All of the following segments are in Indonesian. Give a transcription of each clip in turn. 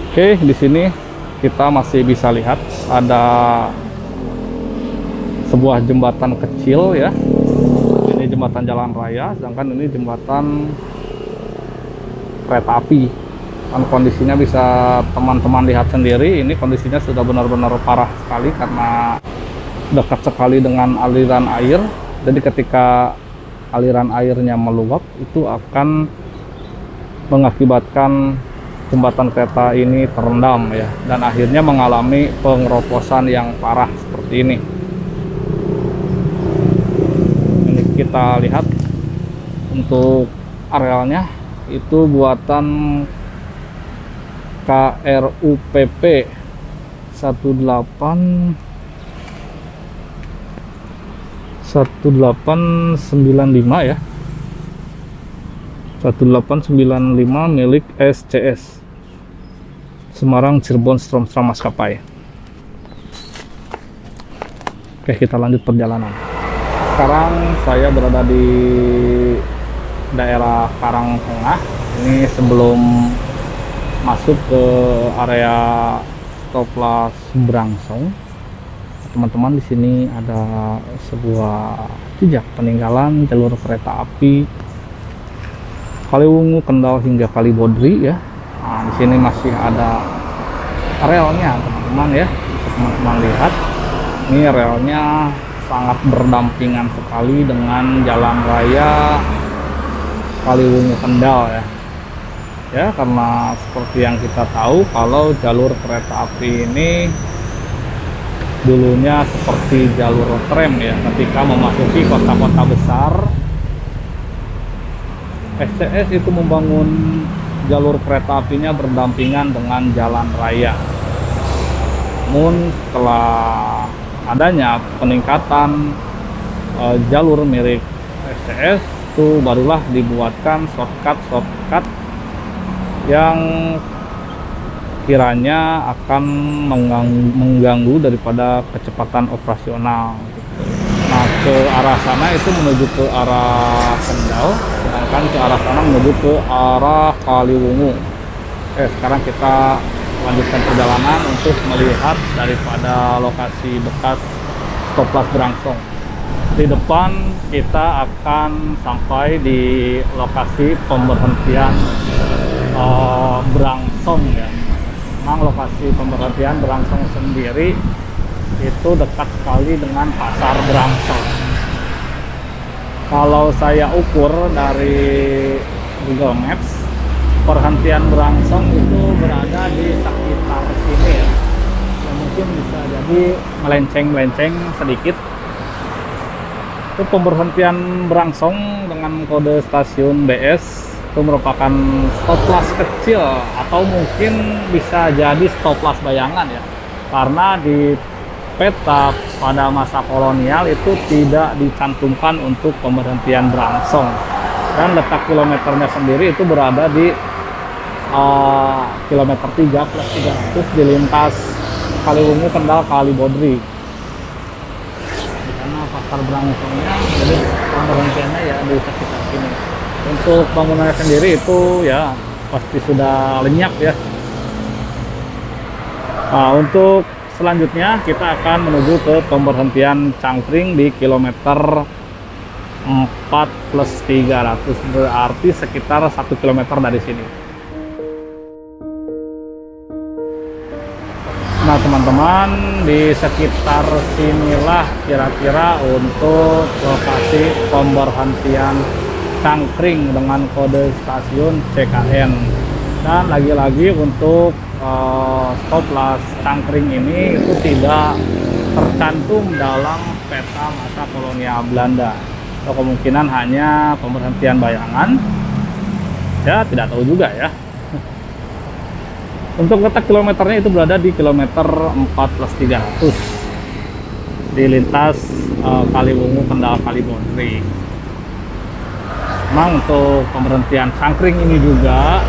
Oke, di sini kita masih bisa lihat ada sebuah jembatan kecil ya. Ini jembatan jalan raya, sedangkan ini jembatan kereta api. Dan kondisinya bisa teman-teman lihat sendiri, ini kondisinya sudah benar-benar parah sekali karena dekat sekali dengan aliran air. Jadi ketika aliran airnya meluap, itu akan mengakibatkan jembatan kereta ini terendam ya, dan akhirnya mengalami pengeroposan yang parah seperti ini. Ini kita lihat untuk arealnya, itu buatan KRUPP 1895 ya, 1895 milik SCS Semarang Cirebon Stromstra Maskapai. Oke, kita lanjut perjalanan. Sekarang saya berada di daerah Karang Tengah. Ini sebelum masuk ke area Stoplas Brangsong. Teman-teman, di sini ada sebuah jejak peninggalan jalur kereta api Kaliwungu, Kendal hingga Kalibodri ya. Nah, di sini masih ada relnya, teman-teman ya. Bisa teman-teman lihat, ini relnya sangat berdampingan sekali dengan jalan raya Kaliwungu Kendal ya. Ya, karena seperti yang kita tahu kalau jalur kereta api ini dulunya seperti jalur tram ya. Ketika memasuki kota-kota besar, SCS itu membangun jalur kereta apinya berdampingan dengan jalan raya. Namun setelah adanya peningkatan jalur milik SCS, itu barulah dibuatkan shortcut yang kiranya akan mengganggu daripada kecepatan operasional. Nah, ke arah sana itu menuju ke arah Kendal, sedangkan ke arah sana menuju ke arah Kaliwungu. Oke, sekarang kita lanjutkan perjalanan untuk melihat daripada lokasi bekas Stoplas Brangsong. Di depan kita akan sampai di lokasi pemberhentian Brangsong ya. Memang lokasi pemberhentian Brangsong sendiri itu dekat sekali dengan pasar Brangsong. Kalau saya ukur dari Google Maps, perhentian Brangsong itu berada di sekitar sini ya. Ya, mungkin bisa jadi melenceng-melenceng sedikit. Itu pemberhentian Brangsong dengan kode stasiun BS itu merupakan stoplas kecil, atau mungkin bisa jadi stoplas bayangan ya, karena di peta pada masa kolonial itu tidak dicantumkan untuk pemberhentian Brangsong, dan letak kilometernya sendiri itu berada di kilometer 3+300 di lintas Kaliwungu, Kendal, Kalibodri. Karena pasar Brangsongnya, jadi pemberhentiannya ya di sekitar sini. Untuk bangunannya sendiri itu ya pasti sudah lenyap ya. Nah, untuk selanjutnya kita akan menuju ke pemberhentian Cangkring di kilometer 4+300, berarti sekitar 1 km dari sini. Nah, teman-teman, di sekitar sinilah kira-kira untuk lokasi pemberhentian Cangkring dengan kode stasiun CKN. Dan lagi-lagi untuk Stoplas Cangkring ini itu tidak tercantum dalam peta masa kolonial Belanda. Atau kemungkinan hanya pemberhentian bayangan. Ya, tidak tahu juga ya. Untuk letak kilometernya itu berada di kilometer 4+300 di lintas Kaliwungu, Kendal, Kalibodri. Memang untuk pemberhentian Cangkring ini juga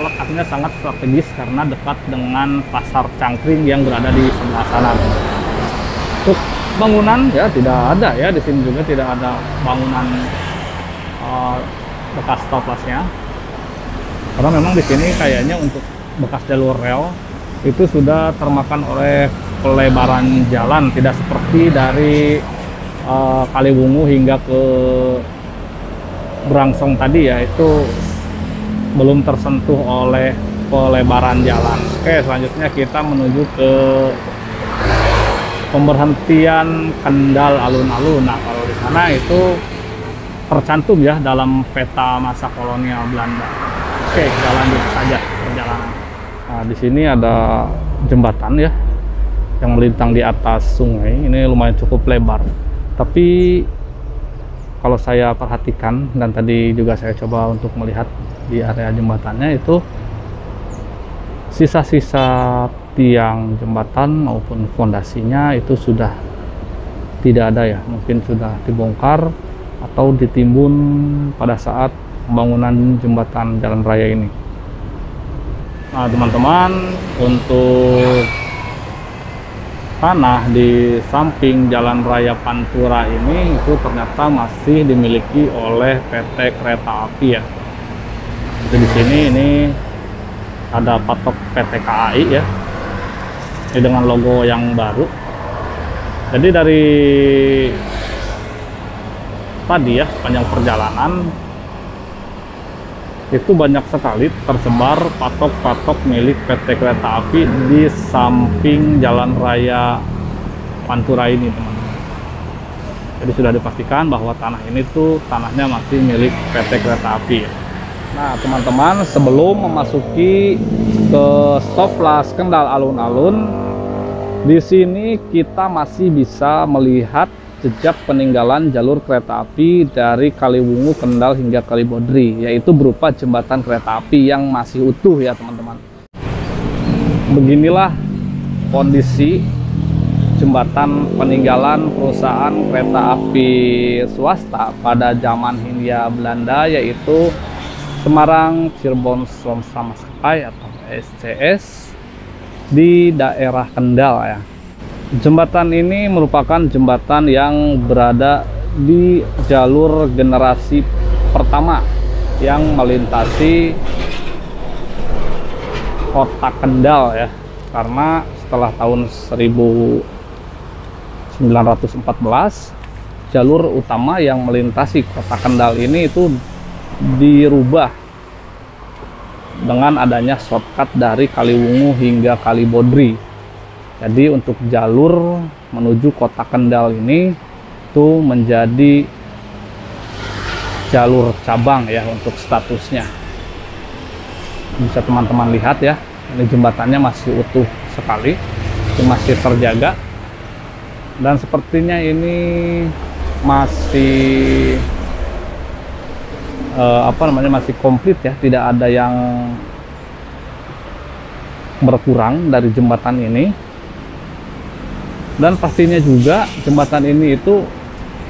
letaknya sangat strategis karena dekat dengan pasar Cangkring yang berada di sebelah sana. Untuk bangunan ya tidak ada ya, di sini juga tidak ada bangunan bekas stoplasnya. Karena memang di sini kayaknya untuk bekas jalur rel itu sudah termakan oleh pelebaran jalan, tidak seperti dari Kaliwungu hingga ke Brangsong tadi ya, itu belum tersentuh oleh pelebaran jalan. Oke, selanjutnya kita menuju ke pemberhentian Kendal alun-alun. Nah, kalau di sana itu tercantum ya dalam peta masa kolonial Belanda. Oke, kita lanjut saja perjalanan. Nah, di sini ada jembatan ya yang melintang di atas sungai. Ini lumayan cukup lebar. Tapi kalau saya perhatikan, dan tadi juga saya coba untuk melihat di area jembatannya, itu sisa-sisa tiang jembatan maupun fondasinya itu sudah tidak ada ya, mungkin sudah dibongkar atau ditimbun pada saat pembangunan jembatan jalan raya ini. Nah teman-teman, untuk tanah di samping jalan raya Pantura ini itu ternyata masih dimiliki oleh PT Kereta Api ya. Jadi di sini ini ada patok PT KAI ya, ini dengan logo yang baru. Jadi dari tadi ya panjang perjalanan itu banyak sekali tersebar patok-patok milik PT Kereta Api di samping jalan raya Pantura ini teman-teman. Jadi sudah dipastikan bahwa tanah ini tuh tanahnya masih milik PT Kereta Api ya. Nah teman-teman, sebelum memasuki ke Stoplas Kendal alun-alun, di sini kita masih bisa melihat jejak peninggalan jalur kereta api dari Kaliwungu, Kendal hingga Kalibodri, yaitu berupa jembatan kereta api yang masih utuh ya teman-teman. Beginilah kondisi jembatan peninggalan perusahaan kereta api swasta pada zaman Hindia Belanda, yaitu Semarang Cirebon Slomstra Maskapai atau SCS di daerah Kendal ya. Jembatan ini merupakan jembatan yang berada di jalur generasi pertama yang melintasi kota Kendal ya. Karena setelah tahun 1914 jalur utama yang melintasi kota Kendal ini itu dirubah dengan adanya shortcut dari Kaliwungu hingga Kalibodri. Jadi untuk jalur menuju kota Kendal ini itu menjadi jalur cabang ya untuk statusnya. Bisa teman-teman lihat ya, ini jembatannya masih utuh sekali, masih terjaga, dan sepertinya ini masih masih komplit ya, tidak ada yang berkurang dari jembatan ini. Dan pastinya juga jembatan ini itu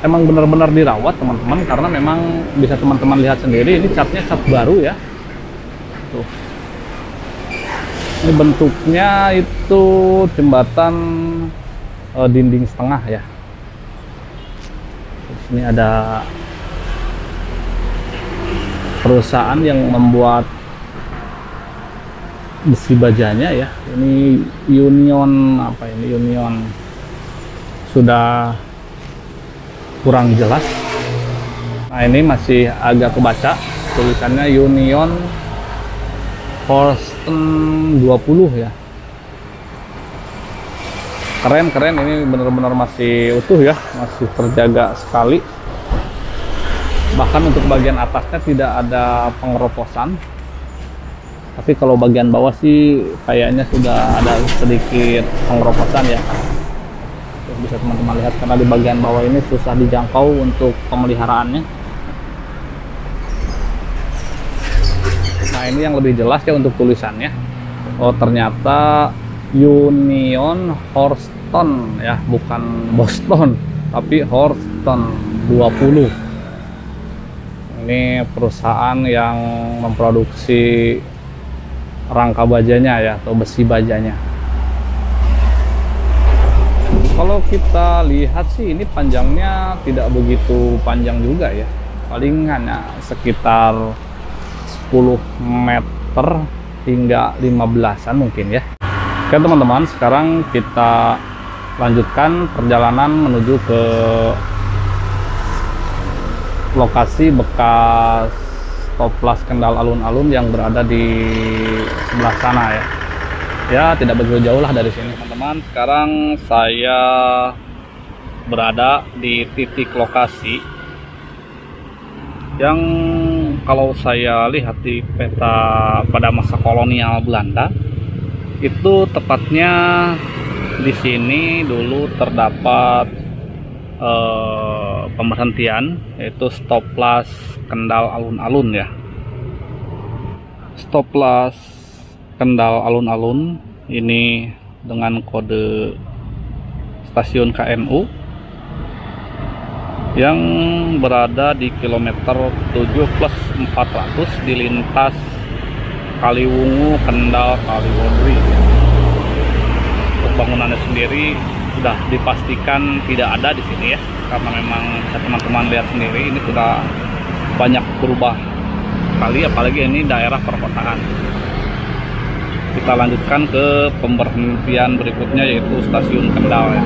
emang benar-benar dirawat teman-teman, karena memang bisa teman-teman lihat sendiri, ini catnya cat baru ya. Tuh. Ini bentuknya itu jembatan dinding setengah ya. Di sini ada perusahaan yang membuat besi bajanya ya. Ini Union apa ini? Union sudah kurang jelas. Nah ini masih agak kebaca tulisannya Union Horston 20 ya. Keren ini benar-benar masih utuh ya, masih terjaga sekali. Bahkan untuk bagian atasnya tidak ada pengeroposan. Tapi kalau bagian bawah sih kayaknya sudah ada sedikit pengeroposan ya. Bisa teman-teman lihat, karena di bagian bawah ini susah dijangkau untuk pemeliharaannya. Nah ini yang lebih jelas ya untuk tulisannya. Oh ternyata Union Horston ya, bukan Boston tapi Horston 20. Ini perusahaan yang memproduksi rangka bajanya ya, atau besi bajanya. Kalau kita lihat sih ini panjangnya tidak begitu panjang juga ya, paling hanya sekitar 10 meter hingga 15-an mungkin ya. Oke teman-teman, sekarang kita lanjutkan perjalanan menuju ke lokasi bekas toplas Kendal alun-alun yang berada di sebelah sana ya. Ya, tidak begitu jauh lah dari sini teman-teman. Sekarang saya berada di titik lokasi yang kalau saya lihat di peta pada masa kolonial Belanda, itu tepatnya di sini dulu terdapat pemberhentian, yaitu stoplas Kendal alun-alun ya. Stoplas Kendal alun-alun ini dengan kode stasiun KNU yang berada di kilometer 7+400 di lintas Kaliwungu, Kendal, Kaliwodri. Untuk bangunannya sendiri sudah dipastikan tidak ada di sini ya, karena memang teman-teman lihat sendiri ini sudah banyak berubah sekali, apalagi ini daerah perkotaan. Kita lanjutkan ke pemberhentian berikutnya, yaitu stasiun Kendal ya.